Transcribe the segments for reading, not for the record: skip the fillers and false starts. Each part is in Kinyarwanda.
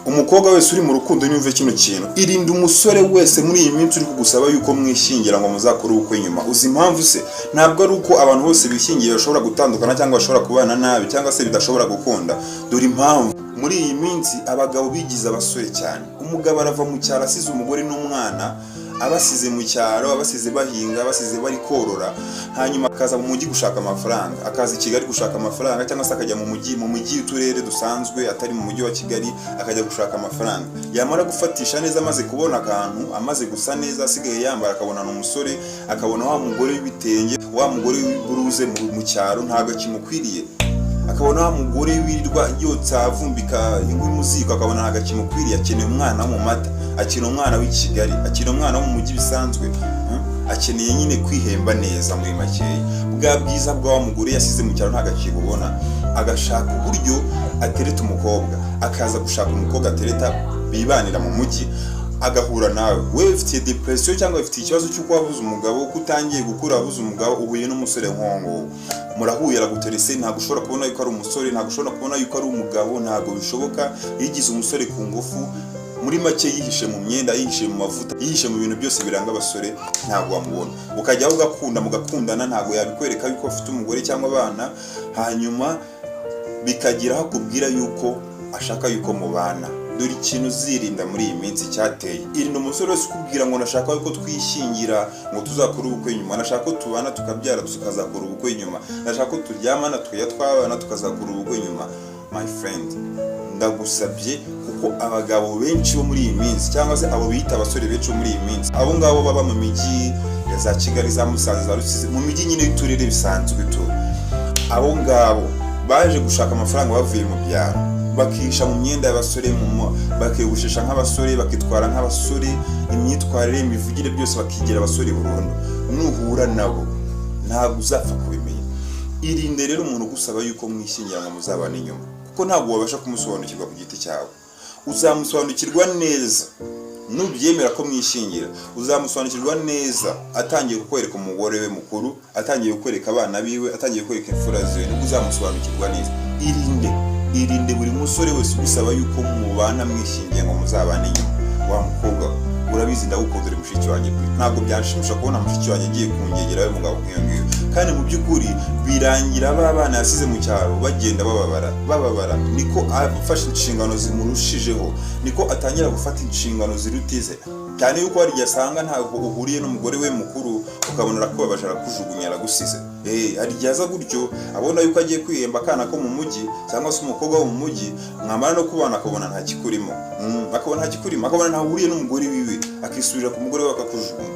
umukobwa wese uri mu rukundo nyumve kino kintu, irinde umusore wese muri iyi minsi uri kugusaba yuko mwishingira ngo muzakore ubukwe nyuma. Uzi impamvu se? Ntabwo ari uko abantu bose bishingiye bashobora gutandukana cyangwa bashobora kubana nabi cyangwa se bidashobora gukunda. Dore impamvu muri iyi minsi abagabo bigize abasore cyane. Umugabo arava mu cyaro asize umugore n'umwana, abasize mu cyaro, abasize bahinga, abasize bari korora, hanyuma akaza mu mujyi gushaka amafaranga, akaza i Kigali gushaka amafaranga, cyangwa se akajya mu mujyi y'uturere dusanzwe atari mu mujyi wa Kigali, akajya gushaka amafaranga. Yamara gufatisha neza, amaze kubona akantu, amaze gusa neza, asigaye yambara, akabona n'umusore, akabona wa mugore w'ibitenge, wa mugore w'uruze mu cyaro ntago kimukwiriye, akabona wa mugore wirirwa yotsa avumbika inkwi mu ziko, akabona ntago kimukwiriye. Akeneye umwana wo mu mata, akeneye umwana w'i Kigali, akeneye umwana wo mu mujyi bisanzwe, akeneye nyine kwihemba neza muri makeya. Bwa bwiza bwa wa mugore yasize mu cyaro ntago akibubona, agashaka uburyo atereta umukobwa, akaza gushaka umukobwa atereta, bibanira mu mujyi, agahura nawe. Wewe ufite depression cyangwa ufite ikibazo cy'uko wabuze umugabo, ko utangiye gukura wabuze umugabo, uhuye n'umusore nkongo, murahuye, araguterese, ntabwo ushobora kubona yuko ari umusore, ntabwo ushobora kubona yuko ari umugabo, ntabwo bishoboka. Yigize umusore ku ngufu, muri make yihishe mu myenda, yihishe mu mavuta, yihishe mu bintu byose biranga abasore, ntabwo wamubona. Ukajyaho ugakunda, mugakundana, ntabwo yabikwereka yuko afite umugore cyangwa abana, hanyuma bikagiraho akubwira yuko ashaka yuko mubana. Dore ikintu uzirinda muri iyi minsi cyateye, irinda umusore wese ukubwira ngo nashaka yuko twishingira ngo tuzakora ubukwe nyuma, nashaka ko tubana tukabyara tukazakora ubukwe nyuma, nashaka ko turyamana tukajya twabana tukazakora ubukwe nyuma. My friend, ndagusabye, kuko abagabo benshi bo muri iyi minsi, cyangwa se abo bita abasore benshi bo muri iyi minsi, abo ngabo baba mu mijyi ya za Kigali, za Musanze, za Rusizi, mu mijyi nyine y'uturere bisanzwe tu, abo ngabo baje gushaka amafaranga bavuye mu byaro, bakisha mu myenda y'abasore, bakiyogoshisha nk'abasore, bakitwara nk'abasore, imyitwarire, imivugire byose bakigira abasore burundu. Nuhura nabo ntabwo uzapfa kubimenya. Irinde rero umuntu ugusaba yuko mwishingira ngo muzabane inyuma, kuko ntabwo wabasha kumusobanukirwa ku giti cyawe. Uzamusobanukirwa neza nubyemera ko mwishingira, uzamusobanukirwa neza atangiye kukwereka umugore we mukuru, atangiye kukwereka abana biwe, atangiye kukwereka imfura ziwe, nibwo uzamusobanukirwa neza. Irinde buri musore wese ugusaba yuko mubana mwishingiye ngo muzabane inyuma. Wa mukobwa, urabizi ndagukundira mushiki wanjye, ntabwo byanshimisha kubona mushiki wanjye agiye kungegera we mugabo nk'iyo ngiyo, kandi mu by'ukuri birangira abana yasize mu cyaro bagenda bababara. Niko afashe inshingano zimurushijeho, niko atangira gufata inshingano zirutize, cyane yuko hari asanga ntabwo uhuriye n'umugore we mukuru, ukabona arakubabaje, arakujugunya, aragusize. Hari aza gutyo, abona yuko agiye kwihemba akana ko mu mujyi cyangwa se umukobwa wo mu mujyi, mwamara no kubana akabona nta kikurimo, akabona ntahuriye n'umugore wiwe, akisubira ku mugore we akakujugunya,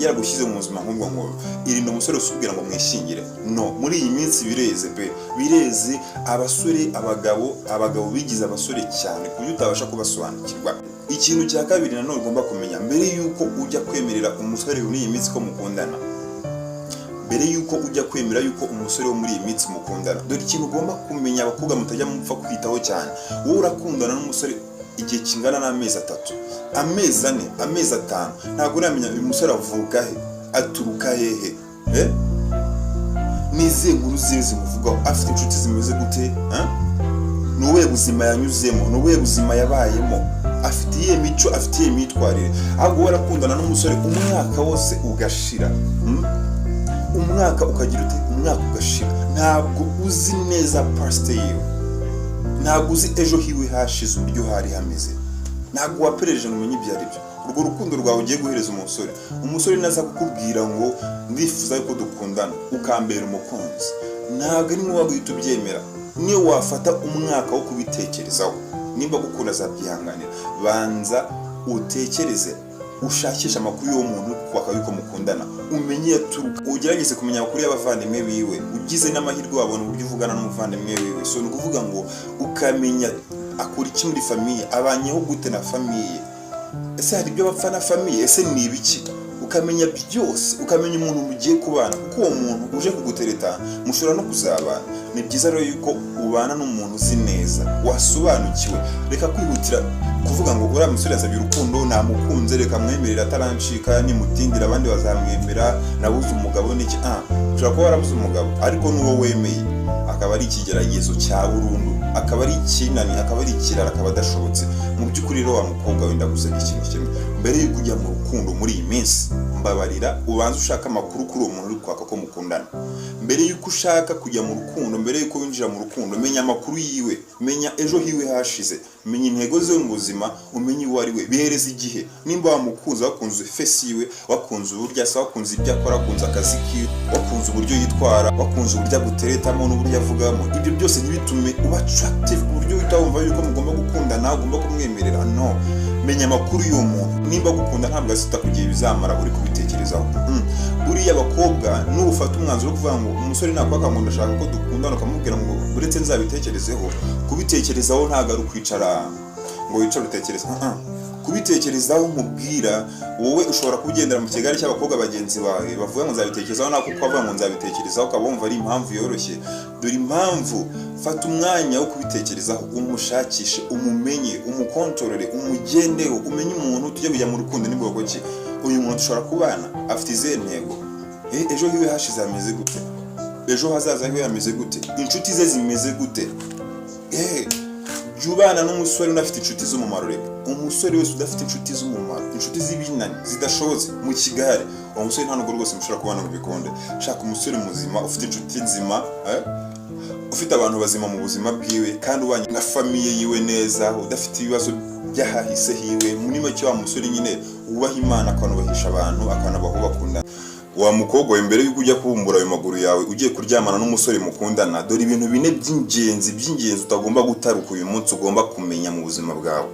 yaragushyize mu buzima nk'ubwo ngubwo. Irinde umusore usubwira ngo mwishingire. No, muri iyi minsi bireze abasore, abagabo bigize abasore cyane ku buryo utabasha kubasobanukirwa. Ikintu cya kabiri nanone ugomba kumenya, mbere yuko ujya kwemerera umusore muri iyi minsi ko mukundana, mbere yuko ujya kwemera yuko umusore wo muri iyi minsi mukundana, dore ikintu ugomba kumenya, abakobwa mutajya mupfa kwitaho cyane. Wowe urakundana n'umusore igihe kingana n'amezi 3, amezi 4, amezi 5, ntabwo uramenya uyu musore avuka he, aturuka hehe, nize nkuru ziwe zimuvugaho, afite inshuti zimeze gute, nuwe buzima yanyuzemo, nuwe buzima yabayemo, afite iyihe mico, afite iyihe myitwarire. Ahubwo warakundana n'umusore umwaka wose ugashira, umwaka ukagira uti, umwaka ugashira, ntabwo uzi neza past yiwe, ntabwo uzi ejo hiwe hashize uburyo hari hameze, ntabwo wapereje ngo umenye ibyo ari byo. Urwo rukundo rwawe ugiye guhereza umusore naza kukubwira ngo ndifuza yuko dukundana, ukambera umukunzi, ntabwo ari ngombwa guhita ubyemera. Niyo wafata umwaka wo kubitekerezaho, nimba gukunda azabyihanganira, banza utekereze, ushakisha amakuru y'uwo muntu wakabiko mukundana, umenye yaturuka, ugerageze kumenya amakuru y'abavandimwe biwe, ugize n'amahirwe wabona uburyo uvugana n'umuvandimwe wiwe. So ni ukuvuga ngo ukamenya akora iki muri famiye, abanyeho gute na famiye, ese hari ibyo bapfa na famiye, ese ni ibiki, ukamenya byose, ukamenya umuntu mugiye kubana, kuko uwo muntu uje kugutereta mushobora no kuzabana. Ni byiza rero yuko ubana n'umuntu uzi neza, wasobanukiwe. Reka kwihutira kuvuga ngo uriya musore yasabye urukundo, namukunze, reka mwemerera atarancika, nimutindira abandi bazamwemera, nabuze umugabo n'iki. Ushobora kuba warabuze umugabo, ariko n'uwo wemeye akaba ari ikigeragezo cya burundu, akaba ari ikinani, akaba ari ikirara, akaba adashobotse. Mu by'ukuri rero wa mukobwa wenda gusaba ikintu kimwe, mbere yo kujya mu rukundo muri iyi minsi, mbabarira ubanza ushaka amakuru kuri uwo muntu uri kwaka ko mukundana. Mbere yuko ushaka kujya mu rukundo, mbere yuko winjira mu rukundo, menya amakuru yiwe, menya ejo hiwe hashize, menya intego ze mu buzima, umenye uwo ari we, bihereza igihe. Nimba wamukunze, wakunze face yiwe, wakunze uburyo asa, wakunze ibyo akora, wakunze akazi kiwe, wakunze uburyo yitwara, wakunze uburyo aguteretamo n'uburyo avugamo, ibyo byose ntibitume uba attractive ku buryo uhita wumva yuko mugomba gukundana, ugomba kumwemerera. No, menya amakuru y'uwo muntu. Nimba gukunda ntabwo azita kugira ibizamara uri kubitekerezaho. Buriya abakobwa n'ufata umwanzuro wo kuvuga ngo umusore nakwaka ngo ndashaka ko dukundana, ukamubwira ngo uretse nzabitekerezeho, kubitekerezaho ntabwo ari ukwicara ngo wicare utekereza. Kubitekerezaho nkubwira, wowe ushobora kugendera mu kigari cy'abakobwa bagenzi bawe bavuga ngo nzabitekerezaho, nako kwavuga ngo nzabitekerezaho ukaba wumva ari impamvu yoroshye. Dore impamvu, fata umwanya wo kubitekerezaho, umushakishe, umumenye, umukontorore, umugendeho, umenye umuntu tujye kujya mu rukundo ni bwoko ki. Uyu muntu ushobora kubana afite izihe ntego, ejo hiwe hashize hameze gute, ejo hazaza hiwe hameze gute, inshuti ze zimeze gute. Jubana n'umusore unafite inshuti z'umumaro. Reka umusore wese udafite inshuti z'umumaro, inshuti z'ibinani zidashobotse mu kigare, uwo musore nta nubwo rwose mushobora kubana mu bikonde. Shaka umusore muzima, ufite inshuti nzima, ufite abantu bazima mu buzima bwiwe, kandi ubanye na famiye yiwe neza, udafite ibibazo byahahise hiwe. Muri make wa musore nyine wubaha Imana, akanubahisha abantu, akanabaho bakundana. Wa mukobwa we, mbere yuko ujya kubumbura ayo maguru yawe ugiye kuryamana n'umusore mukundana, dore ibintu bine by'ingenzi utagomba gutaruka uyu munsi, ugomba kumenya mu buzima bwawe.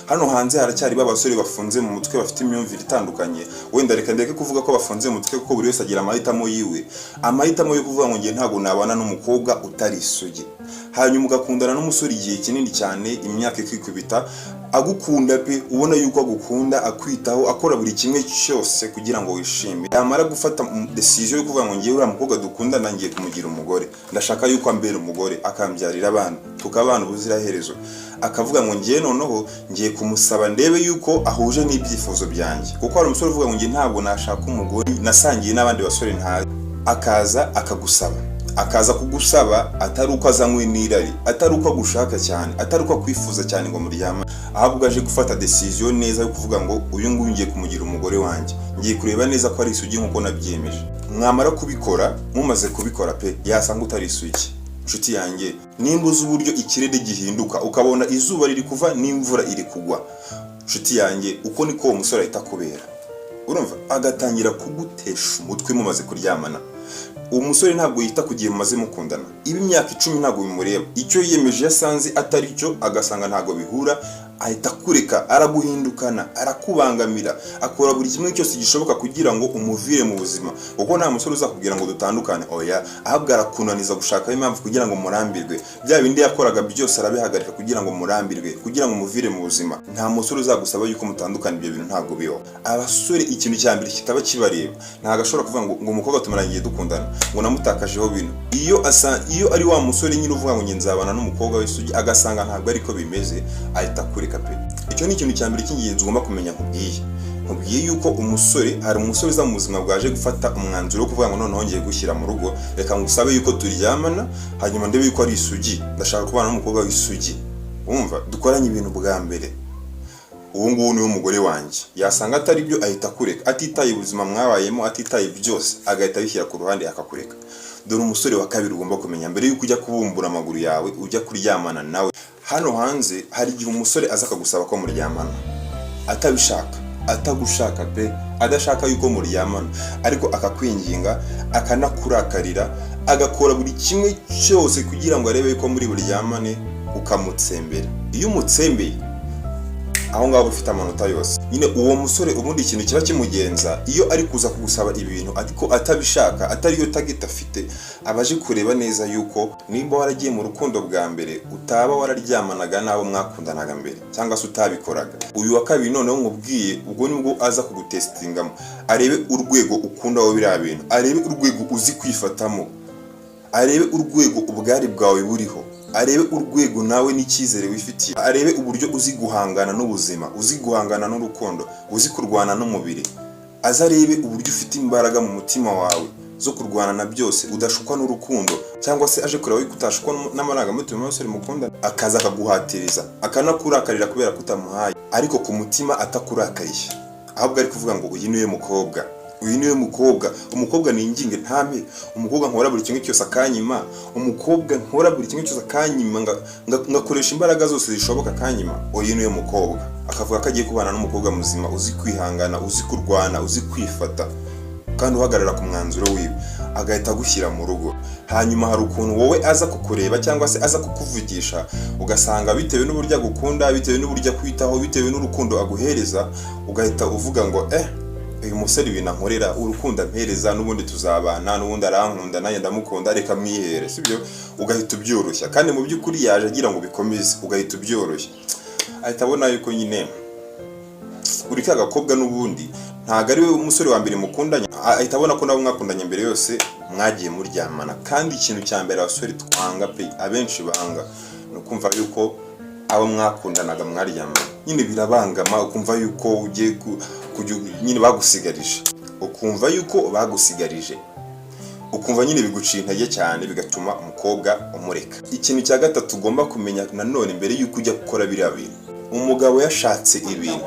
Hano hanze haracyari abasore bafunze mu mutwe, bafite imyumvire itandukanye. Wenda reka ndeke kuvuga ko bafunze mu mutwe, kuko buri wese agira amahitamo yiwe. Amahitamo yo kuvuga ngo ngiye ntabwo nabana n'umukobwa utari isugi, hanyuma ugakundana n'umusore igihe kinini cyane, imyaka ikikubita, agukunda pe, ubona yuko agukunda, akwitaho, akora buri kimwe cyose kugira ngo wishime. Yamara gufata decision yo kuvuga ngo ngiye uriya mukobwa dukundana ngiye kumugira umugore, ndashaka yuko ambera umugore, akambyarira abana, tukabana ubuziraherezo, akavuga ngo ngiye noneho ngiye kumusaba ndebe yuko ahuje n'ibyifuzo byanjye. Kuko hari umusore uvuga ngo ngiye ntabwo nashaka umugore, nasangiye n'abandi basore ntazi, akaza akagusaba, akaza kugusaba atari uko azanywe n'irari, atari uko agushaka cyane, atari uko akwifuza cyane ngo muryama, ahubwo aje gufata decision neza yo kuvuga ngo uyu nguyu ngiye kumugira umugore wanjye, ngiye kureba neza ko ari isugi nkuko nabyemeje. Mwamara kubikora, mumaze kubikora pe, yasanga utari isugi. Nshuti yanjye, nimba uzi uburyo ikirere gihinduka, ukabona izuba riri kuva n'imvura iri kugwa, nshuti yanjye, uko niko uwo musore ahita kubera. Urumva, agatangira kugutesha umutwe mumaze kuryamana. Uwo musore ntabwo yita ku gihe mumaze mukundana. Ibi imyaka 10 ntabwo bimureba. Icyo yiyemeje yasanze atari cyo, agasanga ntabwo bihura, ahita kureka, araguhindukana, arakubangamira, akora buri kimwe cyose gishoboka kugira ngo umuvire mu buzima. Kuko nta musore uzakubwira ngo dutandukane, oya, ahubwo arakunaniza gushaka impamvu kugira ngo murambirwe. Bya bindi yakoraga byose arabihagarika kugira ngo murambirwe, kugira ngo muvire mu buzima. Nta musore uzagusaba yuko mutandukana, ibyo bintu ntabwo biho. Abasore ikintu cyambere kitaba kibareba, ntago ashobora kuvuga ngo umukobwa tumurangiye dukundana, ngo namutakajeho bintu. Iyo ari wa musore nyine uvuga ngo nzabana n'umukobwa w'isugi, agasanga ntabwo ariko bimeze, ahita kureka pe. Icyo ni ikintu cyambere cy'ingenzi ugomba kumenya. Nkubwiye yuko hari umusore uza mu buzima bwaje gufata umwanzuro wo kuvuga ngo noneho ngiye gushyira mu rugo, reka ngusabe yuko turyamana, hanyuma ndebe yuko ari isugi, ndashaka kubana n'umukobwa w'isugi. Wumva, dukoranye ibintu bwa mbere, ubu ngubu niwe mugore wanjye. Yasanga atari byo, ahita kureka, atitaye ubuzima mwabayemo, atitaye byose, agahita bishyira ku ruhande akakureka. Dore umusore wa kabiri ugomba kumenya mbere yuko ujya kubumbura amaguru yawe, ujya kuryamana nawe. Hano hanze hari igihe umusore aza akagusaba ko muryamana, atabishaka, atagushaka pe, adashaka yuko muryamana, ariko akakwinginga, akanakurakarira, agakora buri kimwe cyose kugira ngo arebe ko muri buryamane, ukamutsembera. Iyo umutsembeye, aho ngaho ufite amanota yose. Nyine uwo musore ubundi ikintu kiba kimugenza, iyo ari kuza kugusaba ibintu ariko atabishaka, atari yo target afite, abaje kureba neza yuko nimba waragiye mu rukundo bwa mbere, utaba wararyamanaga nabo mwakundanaga mbere, cyangwa se utabikoraga. Uyu wa kabiri noneho nkubwiye, ubwo nibwo aza kugutestingamo, arebe urwego ukunda wowe biriya bintu, arebe urwego uzi kwifatamo, arebe urwego ubwari bwawe buriho, arebe urwego nawe n'icyizere wifitiye, arebe uburyo uzi guhangana n'ubuzima, uzi guhangana n'urukundo, uzi kurwana n'umubiri, azarebe uburyo ufite imbaraga mu mutima wawe, zo kurwana na byose, udashukwa n'urukundo, cyangwa se aje kureba yuko utashukwa n'amarangamutima y'umusore mukunda, akaza akaguhatiriza akanakurakarira kubera kutamuhaye, ariko ku mutima atakurakariye, ahubwo ari kuvuga ngo uyu niwe mukobwa, uyu niwe mukobwa, umukobwa ni inginge ntame, umukobwa nkora buri kimwe cyose akanyima, umukobwa nkora buri kimwe cyose akanyima, ngakoresha imbaraga zose zishoboka akanyima, uyu niwe mukobwa. Akavuga ko agiye kubana n'umukobwa muzima uzi kwihangana, uzi kurwana, uzi kwifata, kandi uhagarara ku mwanzuro wiwe, agahita agushyira mu rugo. Hanyuma hari ukuntu wowe aza kukureba cyangwa se aza kukuvugisha, ugasanga bitewe n'uburyo agukunda, bitewe n'uburyo akwitaho, bitewe n'urukundo aguhereza, ugahita uvuga ngo uyu musore ibintu ankorera, urukundo ampereza, n'ubundi tuzabana, n'ubundi arankunda nanjye ndamukunda, reka mwihere, sibyo? Ugahita ubyoroshya, kandi mu by'ukuri yaje agira ngo bikomeze, ugahita ubyoroshya. Ahita abona yuko nyine uri ka gakobwa n'ubundi ntago ari we umusore wa mbere mukundanye, ahita abona ko nabo mwakundanye mbere yose mwagiye muryamana. Kandi ikintu cya mbere abasore twanga pe, abenshi banga, no kumva yuko abo mwakundanaga mwaryamana, nyine birabangama, ukumva yuko ugiye nyine bagusigarije, ukumva yuko bagusigarije, ukumva nyine biguciye intege cyane, bigatuma umukobwa umureka. Ikintu cya gatatu ugomba kumenya nanone mbere yuko ujya gukora biriya bintu, umugabo yashatse ibintu,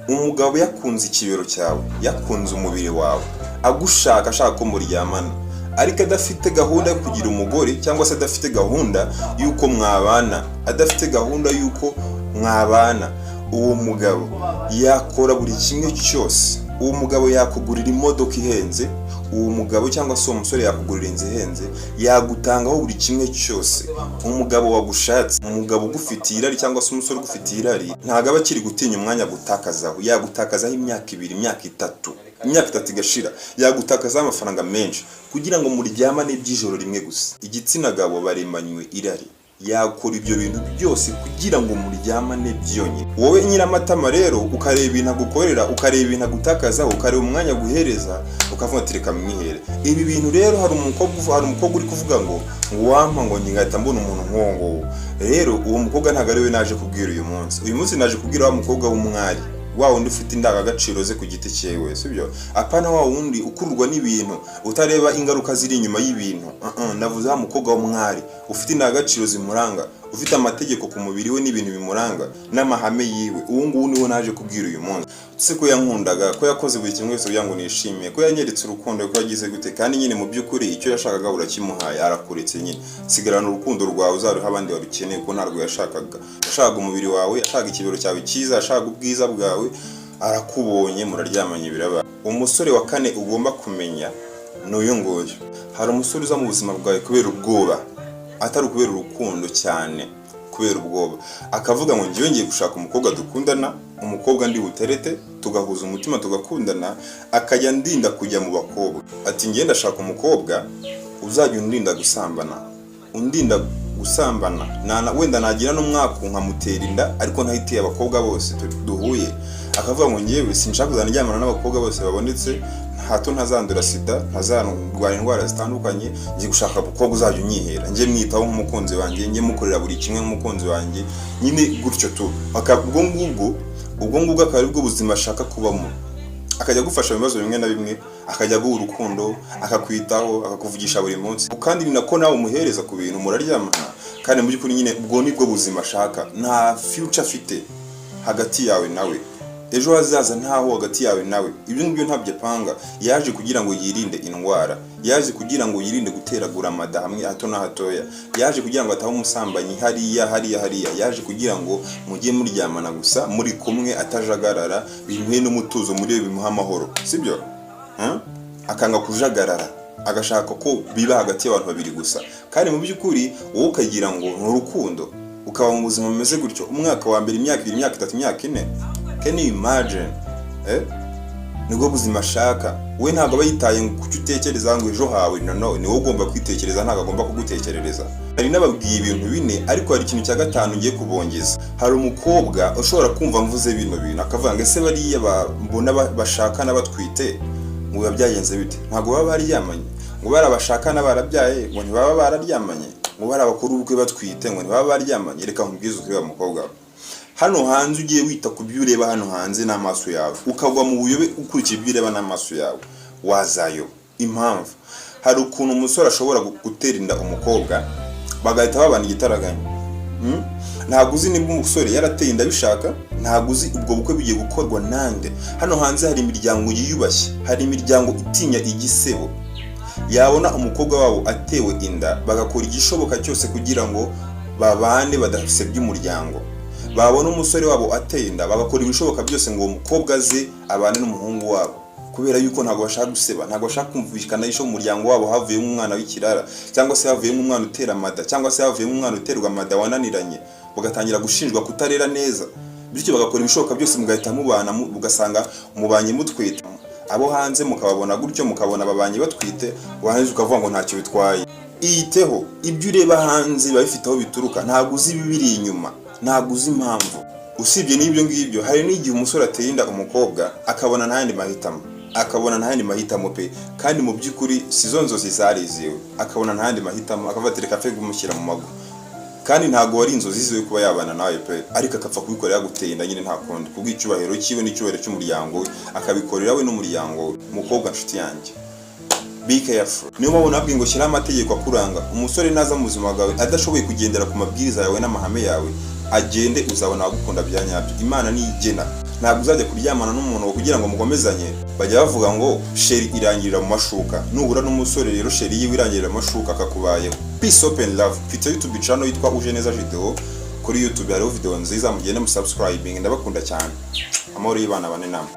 umugabo yakunze ikibero cyawe, yakunze umubiri wawe, agushaka, ashaka ko muryamana, ariko adafite gahunda yo kugira umugore, cyangwa se adafite gahunda yuko mwabana, adafite gahunda yuko mwabana, uwo mugabo yakora buri kimwe cyose. Uwo mugabo yakugurira imodoka ihenze, uwo mugabo cyangwa se uwo musore yakugurira inzu ihenze, yagutangaho buri kimwe cyose. Umugabo wagushatse, umugabo ugufitiye irari cyangwa se umusore ugufitiye irari, ntabwo aba akiri gutinya umwanya gutakazaho, yagutakazaho imyaka 2, imyaka 3, imyaka 3 igashira, yagutakazaho amafaranga menshi kugira ngo muryamane by'ijoro rimwe gusa. Igitsina gabo baremanywe irari, yakora ibyo bintu byose kugira ngo muryamane byonyine. Wowe nyiramatama rero ukareba ibintu agukorera, ukareba ibintu agutakazaho, ukareba umwanya guhereza, ukavuga ati reka mwihere. Ibi bintu rero hari umukobwa uri kuvuga ngo wampa ngo ngahita mbona umuntu nk'uwo. Rero uwo mukobwa ntabwo ari we naje kubwira uyu munsi. Uyu munsi naje kubwira wa mukobwa w'umwari, wa wundi ufite indangagaciro ze ku giti cyewe, sibyo? Apana wa wundi ukururwa n'ibintu utareba ingaruka ziri inyuma y'ibintu. Navuze wa mukobwa w'umwari ufite indangagaciro zimuranga, ufite amategeko ku mubiri we n'ibintu bimuranga n'amahame yiwe. Uwo nguwo niwe naje kubwira uyu munsi. Se ko yankundaga, ko yakoze buri kimwe wese kugira ngo nishimiye, ko yanyeretse urukundo, ko yagize gute, kandi nyine mu by'ukuri icyo yashakaga urakimuhaye, arakuretse nyine. Sigarana urukundo rwawe uzaruha abandi barukeneye, ko ntarwo yashakaga. Yashakaga umubiri wawe, yashakaga ikibero cyawe cyiza, yashakaga ubwiza bwawe, arakubonye muraryamanye biraba. Umusore wa kane ugomba kumenya n'uyu nguyu. Hari umusore uza mu buzima bwawe kubera ubwoba, atari kubera urukundo cyane, kubera ubwoba. Akavuga ngo ngiye gushaka umukobwa dukundana, umukobwa ndi buterete, tugahuza umutima tugakundana, akajya ndinda kujya mu bakobwa. Ati ngiye ndashaka umukobwa uzajya undinda gusambana, undinda gusambana, wenda nagira n'umwaka nkamutera inda, ariko ntahitiye abakobwa bose duhuye. Akavuga ngo ngiye sinshaka kuzanijyamana n'abakobwa bose babonetse, hato ntazandura sida, ntazarwara indwara zitandukanye. Ngiye gushaka umukobwa uzajya unyihera, ngiye mwitaho nk'umukunzi wanjye, ngiye mukorera buri kimwe nk'umukunzi wanjye, nyine gutyo tu. Ubwo ngubwo akaba aribwo buzima ashaka kubamo. Akajya gufasha mu bibazo bimwe na bimwe, akajya guha urukundo, akakwitaho, akakuvugisha buri munsi, kandi ni nako nawe umuhereza ku bintu muraryamana. Kandi mu by'ukuri nyine ubwo nibwo buzima ashaka. Nta future afite hagati yawe nawe, ejo hazaza ntaho hagati yawe nawe. Ibyo ngibyo ntabyo apanga. Yaje kugira ngo yirinde indwara, yaje kugira ngo yirinde guteragura amada hamwe hato na hatoya, yaje kugira ngo ataho umusambanyi hariya, yaje kugira ngo mujye muryamana gusa muri kumwe, atajagarara, bimuhe n'umutuzo muri we, bimuha amahoro, sibyo? Akanga kujagarara, agashaka ko biba hagati y'abantu babiri gusa. Kandi mu by'ukuri wowe ukagira ngo ni urukundo, ukaba mu buzima bumeze gutyo umwaka wa mbere, imyaka 2, imyaka 3, imyaka 4. Can you imagine? Nibwo buzima ashaka. We ntabwo aba yitaye ku cyo utekereza ngo ejo hawe, ni wowe ugomba kwitekereza, ntabwo agomba kugutekerereza. Hari n'ababwiye ibintu 4, ariko hari ikintu cya 5 ngiye kubongeza. Hari umukobwa ushobora kumva mvuze bino bintu akavuga ngo ese bariya mbona bashakana batwite, ngo babyagenze bite? Ntabwo baba baryamanye. Ngo barabashakana barabyaye, ngo ntibaba bararyamanye. Ngo barabakora ubukwe batwite, ngo ntibaba baryamanye. Reka nkubwize ukuri wa mukobwa. Hano hanze ugiye wita ku byo ureba hano hanze n'amaso yawe, ukagwa mu buyobe ukurikije ibyo ureba n'amaso yawe, wazayo. Impamvu hari ukuntu umusore ashobora gutera inda umukobwa bagahita babana igitaraganya. Ntabwo uzi niba umusore yarateye inda bishaka, ntabwo uzi ubwo bukwe bigiye gukorwa nande. Hano hanze hari imiryango yiyubashye, hari imiryango itinya igisebo, yabona umukobwa wabo atewe inda bagakora igishoboka cyose kugira ngo babane badasebya umuryango. Babona umusore wabo ateye inda bagakora ibishoboka byose ngo uwo mukobwa aze abane n'umuhungu wabo, kubera yuko ntabwo bashaka guseba, ntabwo bashaka kumvikana isho mu muryango wabo havuyemo umwana w'ikirara, cyangwa se havuyemo umwana utera amada, cyangwa se havuyemo umwana uterwa amada wananiranye, bagatangira gushinjwa kutarera neza. Bityo bagakora ibishoboka byose mugahita mubana, ugasanga umubanye mutwite, abo hanze mukababona gutyo, mukabona babanye batwite, wahanze ukavuga ngo ntacyo bitwaye. Iyiteho ibyo ureba hanze babifite aho bituruka, ntabwo uzi ibibiri inyuma, ntabwo uzi impamvu. Usibye n'ibyo ngibyo, hari n'igihe umusore ateye inda umukobwa akabona ntayandi mahitamo, pe, kandi mu by'ukuri sizo nzozi zariziwe, akabona ntayandi mahitamo, akavuga ati reka apfe kumushyira mu mago, kandi ntabwo wari inzozi ziwe kuba yabana nawe pe, ariko akapfa kubikora yaguteye inda nyine nta kundi, kubw'icyubahiro cyiwe n'icyubahiro cy'umuryango we, akabikorera we n'umuryango we. Umukobwa nshuti yanjye, be careful. Niyo mpamvu nabwiye ngo shyira amategeko akuranga. Umusore naza mu buzima bwawe adashoboye kugendera ku mabwiriza yawe n'amahame yawe, agende, uzabona agukunda bya nyabyo. Imana niyigena, ntabwo uzajya kuryamana n'umuntu kugira ngo mukomezanye. Bajya bavuga ngo sheri irangirira mu mashuka. Nuhura n'umusore rero sheri yiwe irangirira mu mashuka akakubayeho. Peace, open love. Mfite YouTube channel yitwa Ujeneza Video. Kuri YouTube hariho video nziza, mugende mu subscribing. Ndabakunda cyane. Amahoro y'Imana bane namwe.